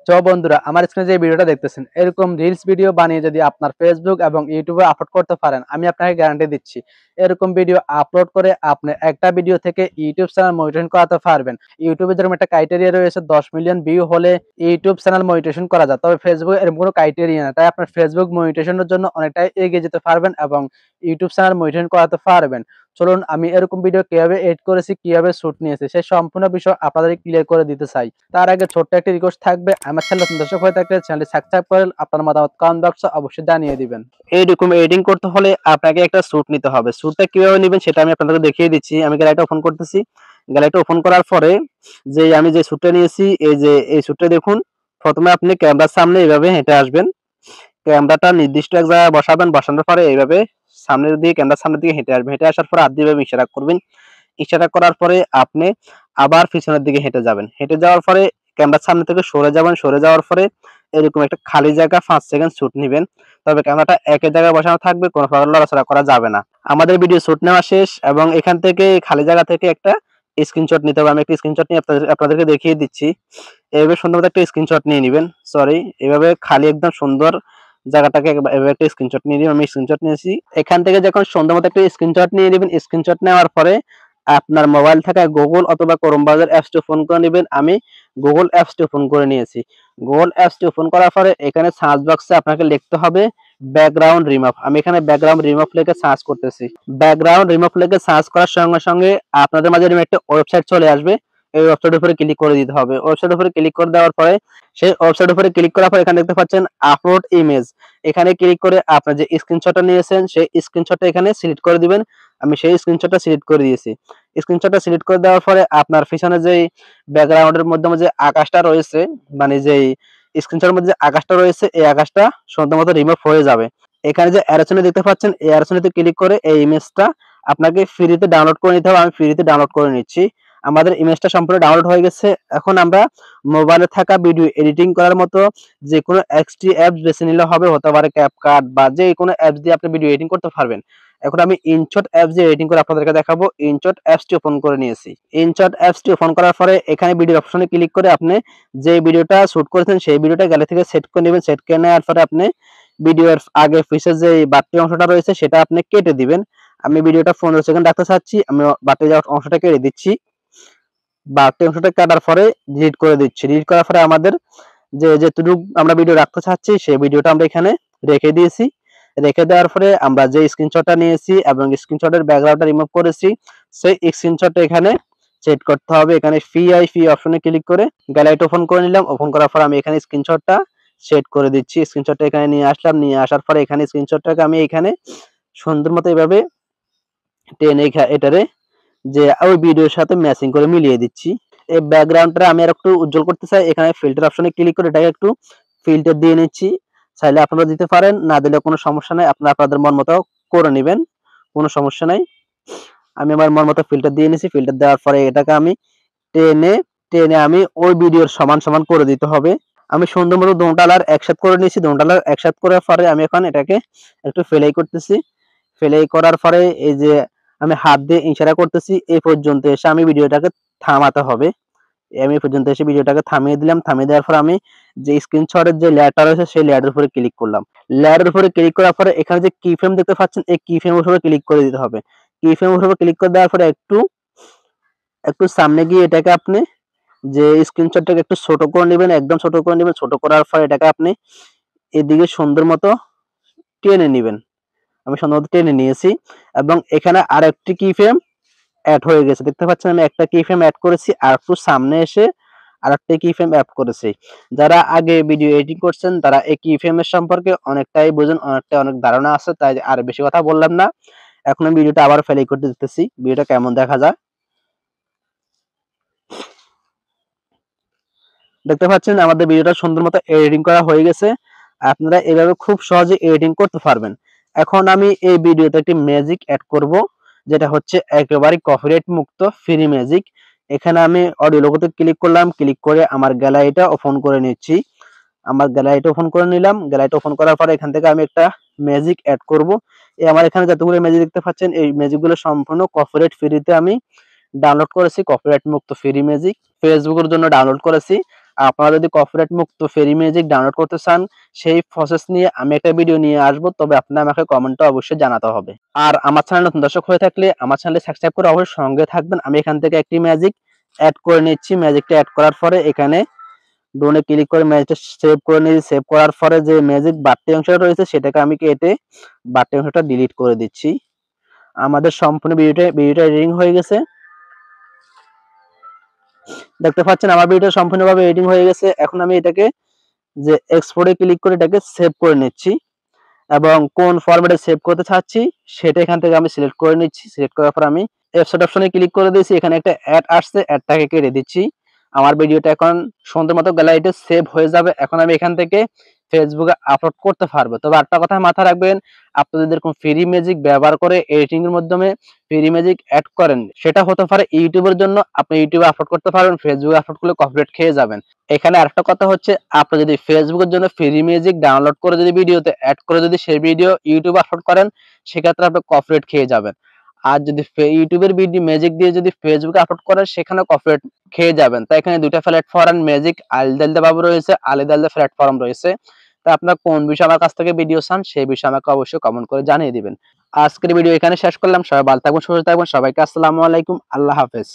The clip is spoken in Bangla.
তো বন্ধুরা, আমার স্ক্রিনে যে ভিডিওটা দেখতেছেন, এরকম রিলস ভিডিও বানিয়ে যদি আপনার ফেসবুক এবং ইউটিউবে আপলোড করতে পারেন, আমি আপনাকে গ্যারান্টি দিচ্ছি এরকম ভিডিও আপলোড করে আপনি একটা ভিডিও থেকে ইউটিউব চ্যানেল মনিটাইজেশন করাতে পারবেন। ইউটিউবে যেরকম একটা ক্রাইটেরিয়া রয়েছে 10 মিলিয়ন ভিউ হলে ইউটিউব চ্যানেল মনিটাইজেশন করা যায়, তবে ফেসবুকে এরকম কোনো ক্রাইটেরিয়া না। তাই আপনার ফেসবুক মনিটাইজেশনের জন্য অনেকটাই এগিয়ে যেতে পারবেন এবং ইউটিউব চ্যানেল মনিটাইজেশন করাতে পারবেন। চলুন আমি এরকম ভিডিও কিভাবে এডিট করেছি, কিভাবে শুট নিয়েছি সেই সম্পূর্ণ বিষয় আপনাদের ক্লিয়ার করে দিতে চাই। তার আগে ছোট্ট একটি রিকোয়েস্ট থাকবে, আমার চ্যানেল নতুন দর্শক হয়ে থাকলে চ্যানেলটি সাবস্ক্রাইব করে আপনার মতামত কমেন্ট বক্সে অবশ্যই জানিয়ে দিবেন। এইরকম এডিটিং করতে হলে আপনাকে একটা স্যুট নিতে হবে। স্যুটটা কিভাবে নেবেন সেটা আমি আপনাদেরকে দেখিয়ে দিচ্ছি। আমি গ্যালারিটা ওপেন করতেছি। গ্যালারিটা ওপেন করার পরে আমি যে স্যুটটা নিয়েছি, এই স্যুটটা দেখুন। প্রথমে আপনি ক্যামেরার সামনে এইভাবে হেঁটে আসবেন। ক্যামেরাটা নির্দিষ্ট এক জায়গায় বসাবেন। বসানোর পরে এইভাবে সামনের দিকে, ক্যামেরার সামনের দিকে হেঁটে আসবেন। হেঁটে আসার পরে হাত দিয়ে এভাবে ইশারা করবেন। ইশারা করার পরে আপনি আবার পিছনের দিকে হেঁটে যাবেন। হেঁটে যাওয়ার পরে ক্যামেরার সামনে থেকে সরে যাবেন। সরে যাওয়ার পরে এরকম একটা খালি জায়গা 5 সেকেন্ড শুট নিবেন। তবে ক্যামেরাটা একই জায়গায় বসানো থাকবে, কোনো প্রকার নড়াচড়া করা যাবে না। আমাদের ভিডিও শুট নেওয়া শেষ এবং এখান থেকে খালি জায়গা থেকে একটা স্ক্রিনশট নিতে হবে। আমি একটা স্ক্রিনশট নিয়ে আপনাদেরকে দেখিয়ে দিচ্ছি। এভাবে সুন্দর মতো একটা স্ক্রিনশট নিয়ে নিবেন। সরি, এভাবে খালি একদম সুন্দর জায়গাটাকে এভাবে একটা স্ক্রিনশট নিয়ে নিবেন। আমি স্ক্রিনশট নিয়েছি। এখান থেকে যখন সুন্দর মতো একটা স্ক্রিনশট নিয়ে নিবেন, স্ক্রিনশট নেওয়ার পরে আপনার মোবাইল থাকা গুগল অথবা ক্রোম ব্রাউজার অ্যাপসটি ওপেন করে নেবেন। আমি গুগল অ্যাপসটি ওপেন করে নিয়েছি। গুগল অ্যাপসটি ওপেন করার পরে এখানে সার্চ বক্সে আপনাকে লিখতে হবে ব্যাকগ্রাউন্ড রিমুভ। আমি এখানে ব্যাকগ্রাউন্ড রিমুভ লিখে সার্চ করতেছি। ব্যাকগ্রাউন্ড রিমুভ লিখে সার্চ করার সঙ্গে সঙ্গে আপনাদের মাঝে এরকম একটা ওয়েবসাইট চলে আসবে। এই ওয়েবসাইটের উপরে ক্লিক করে দিতে হবে। ওয়েবসাইটের উপরে ক্লিক করে দেওয়ার পরে সেই ওয়েবসাইটের উপরে ক্লিক করার পরে এখানে দেখতে পাচ্ছেন আপলোড ইমেজ। এখানে ক্লিক করে আপনার যে স্ক্রিনশটটা নিয়েছেন সেই স্ক্রিনশটটা এখানে সিলেক্ট করে দিবেন। আমি সেই স্ক্রিনশটটা সিলেক্ট করে দিয়েছি। স্ক্রিনশটটা সিলেক্ট করে দেওয়ার পরে আপনার পিছনে যেই ব্যাকগ্রাউন্ডের মধ্যে যে আকাশটা রয়েছে, মানে যেই স্ক্রিনশটের মধ্যে যে আকাশটা রয়েছে, এই আকাশটা সুন্দর মতো রিমুভ হয়ে যাবে। এখানে যে অ্যারো চিহ্ন দেখতে পাচ্ছেন, এই অ্যারো চিহ্নতে ক্লিক করে এই ইমেজটা আপনাকে ফ্রিতে ডাউনলোড করে নিতে হবে। আমি ফ্রিতে ডাউনলোড করে নিচ্ছি। আমাদের ইমেজটা সম্পূর্ণ ডাউনলোড হয়ে গেছে। এখন আমরা মোবাইলে থাকা ভিডিও এডিটিং করার মতো যে কোনো এক্সট্রি অ্যাপস বেছে নিলে হবে। হতে পারে ক্যাপকাট বা যে কোনো অ্যাপস দিয়ে আপনি ভিডিও এডিটিং করতে পারবেন। এখন আমি ইনশট অ্যাপস দিয়ে এডিটিং করে আপনাদেরকে দেখাবো। ইনশট অ্যাপসটি ওপেন করে নিয়েছি। ইনশট অ্যাপসটি ওপেন করার পরে এখানে ভিডিও অপশনে ক্লিক করে আপনি যে ভিডিওটা শুট করেছেন সেই ভিডিওটা গ্যালারি থেকে সেট করে নেবেন। সেট করে নেওয়ার পরে আপনি ভিডিওর আগে পিছে যে বাড়তি অংশটা রয়েছে সেটা আপনি কেটে দিবেন। আমি ভিডিওটা 15 সেকেন্ড রাখতে চাচ্ছি। আমি বাড়তি অংশটা কেটে দিচ্ছি। বাড়তি অংশটা কাটার পরে ডিলিট করে দিচ্ছি। ডিলিট করার পরে আমাদের যেটুকু আমরা ভিডিও রাখতে চাচ্ছি সেই ভিডিওটা আমরা এখানে রেখে দিয়েছি। রেখে দেওয়ার পরে আমরা যে স্ক্রিনশটটা নিয়েছি এবং স্ক্রিনশটের ব্যাকগ্রাউন্ডটা রিমুভ করেছি সেই স্ক্রিনশটটা এখানে সেট করতে হবে। এখানে ফি অপশনে ক্লিক করে গ্যালারিটা ওপেন করে নিলাম। ওপেন করার পর আমি এখানে স্ক্রিনশটটা সেট করে দিচ্ছি। স্ক্রিনশটটা এখানে নিয়ে আসলাম। নিয়ে আসার পরে এখানে স্ক্রিনশটটাকে আমি এখানে সুন্দর মতো এভাবে টেনে এটারে যে ওই ভিডিওর সাথে ম্যাচিং করে মিলিয়ে দিচ্ছি। এই ব্যাকগ্রাউন্ডটা আমি আর একটু উজ্জ্বল করতে চাই। এখানে ফিল্টার অপশনে ক্লিক করে এটাকে একটু ফিল্টার দিয়ে নিচ্ছি। চাইলে আপনারা দিতে পারেন, না দিলে কোনো সমস্যা নাই। আপনারা আপনাদের মন মতো করে নেবেন, কোনো সমস্যা নাই। আমি আমার মন মতো ফিল্টার দিয়ে নিছি। ফিল্টার দেওয়ার পরে এটাকে আমি টেনে টেনে আমি ওই ভিডিওর সমান সমান করে দিতে হবে। আমি সুন্দর মতো দোনটা লার একসাথে করে নিয়েছি। দোনটা লার একসাথে করার পরে আমি এখন এটাকে একটু ফেলাই করতেছি। ফেলাই করার পরে এই যে আমি হাত দিয়ে ইশারা করতেছি, এই পর্যন্ত এসে আমি ভিডিওটাকে থামাতে হবে। আমি এই পর্যন্ত এসে ভিডিওটাকে থামিয়ে দিলাম। থামিয়ে দেওয়ার পর আমি যে স্ক্রিনশটের যে লেয়ারটা রয়েছে সেই লেয়ারের উপরে ক্লিক করলাম। লেয়ারের উপরে ক্লিক করার পরে এখানে যে কি ফ্রেম দেখতে পাচ্ছেন, এই কি ফ্রেমের উপরে ক্লিক করে দিতে হবে। কি ফ্রেমের উপরে ক্লিক করে দেওয়ার পরে একটু একটু সামনে গিয়ে এটাকে আপনি যে স্ক্রিনশটটাকে একটু ছোট করে নেবেন, একদম ছোট করে নেবেন। ছোট করার পরে এটাকে আপনি এদিকে সুন্দর মতো টেনে নেবেন। আমি সুন্দর মতো টেনে নিয়েছি এবং এখানে আরেকটি কি ফ্রেম অ্যাড হয়ে গেছে। দেখতে পাচ্ছেন আমি একটা কি ফ্রেম অ্যাড করেছি আর একটু সামনে এসে আরেকটা কি ফ্রেম অ্যাড করেছি। যারা আগে ভিডিও এডিটিং করছেন তারা এই কি ফ্রেমের সম্পর্কে অনেকটাই বোঝেন, অনেক ধারণা আছে। তাই আর বেশি কথা বললাম না। এখন আমি ভিডিওটা আবার প্লে করতে দিতেছি, ভিডিওটা কেমন দেখা যায়। দেখতে পাচ্ছেন আমাদের ভিডিওটা সুন্দর মতো এডিটিং করা হয়ে গেছে। আপনারা এভাবে খুব সহজে এডিটিং করতে পারবেন। এখন আমি এই ভিডিওতে একটি ম্যাজিক অ্যাড করব, যেটা হচ্ছে একেবারে কপিরাইট মুক্ত ফ্রি ম্যাজিক। এখানে আমি অডিও লোগোতে ক্লিক করলাম। ক্লিক করে আমার গ্যালারিটা ওপেন করে নিচ্ছি। আমার গ্যালারিটা ওপেন করে নিলাম। গ্যালারিটা ওপেন করার পরে এখান থেকে আমি একটা ম্যাজিক অ্যাড করব। আমার এখানে যতগুলো ম্যাজিক দেখতে পাচ্ছেন এই ম্যাজিকগুলো সম্পূর্ণ কপিরাইট ফ্রিতে আমি ডাউনলোড করেছি। কপিরাইট মুক্ত ফ্রি ম্যাজিক ফেসবুকের জন্য ডাউনলোড করেছি। আপনারা যদি কপিরাইট মুক্ত ফ্রি মিউজিক ডাউনলোড করতে চান, সেই প্রসেস নিয়ে আমি একটা ভিডিও নিয়ে আসবো। তবে আপনারা আমাকে কমেন্টে অবশ্যই জানাতে হবে। আর আমার চ্যানেল নতুন দর্শক হয়ে থাকলে আমার চ্যানেলে সাবস্ক্রাইব করে অবশ্যই সঙ্গে থাকবেন। আমি এখান থেকে একটি ম্যাজিক অ্যাড করে নিচ্ছি। ম্যাজিকটা অ্যাড করার পরে এখানে ডোনে ক্লিক করে ম্যাজিকটা সেভ করে নিয়েছি। সেভ করার পরে যে ম্যাজিক বাড়তি অংশটা রয়েছে সেটাকে আমি কেটে বাড়তি অংশটা ডিলিট করে দিচ্ছি। আমাদের সম্পূর্ণ ভিডিওটা এডিটিং হয়ে গেছে। দেখতে পাচ্ছেন আমার ভিডিওটা সম্পূর্ণভাবে এডিটিং হয়ে গেছে। এখন আমি এটাকে যে এক্সপোর্টে ক্লিক করে এটাকে সেভ করে নিচ্ছি এবং কোন ফরম্যাটে সেভ করতে চাচ্ছি সেটা এখান থেকে আমি সিলেক্ট করে নিচ্ছি। সিলেক্ট করার পর আমি এফসেট অপশনে ক্লিক করে দিয়েছি। এখানে একটা অ্যাড আসছে, অ্যাডটাকে কেটে দিচ্ছি। আমার ভিডিওটা এখন সুন্দর মতো গ্যালারিতে সেভ হয়ে যাবে। এখন আমি এখান থেকে ফেসবুকে আপলোড করতে পারবো। তবে একটা কথা মাথায় রাখবেন, আপনি যদি এরকম ফ্রি ম্যাজিক ব্যবহার করে এডিটিং এর মাধ্যমে ফ্রি ম্যাজিক অ্যাড করেন, সেটা হতে পারে ইউটিউবের জন্য। আপনি ইউটিউবে আপলোড করতে পারবেন, ফেসবুকে আপলোড করলে কপিরাইট খেয়ে যাবেন। এখানে আরেকটা কথা হচ্ছে, আপনি যদি ফেসবুকের জন্য ফ্রি মিউজিক ডাউনলোড করে যদি ভিডিওতে অ্যাড করে যদি সেই ভিডিও ইউটিউবে আপলোড করেন, সেক্ষেত্রে আপনি কপিরাইট খেয়ে যাবেন। আর যদি ইউটিউবের ভিডিও ম্যাজিক দিয়ে যদি ফেসবুকে আপলোড করেন, সেখানে কপিরাইট খেয়ে যাবেন। তাই এখানে দুইটা প্ল্যাটফর্ম ম্যাজিক আলাদা আলাদা ভাবে রয়েছে, আলাদা আলাদা প্ল্যাটফর্ম রয়েছে। তা আপনার কোন বিষয়ে আমার কাছ থেকে ভিডিও চান সেই বিষয়ে আমাকে অবশ্যই কমেন্ট করে জানিয়ে দিবেন। আজকের ভিডিও এখানে শেষ করলাম। সবাই ভালো থাকবেন, সুস্থ থাকবেন। সবাইকে আসসালামু আলাইকুম, আল্লাহ হাফেজ।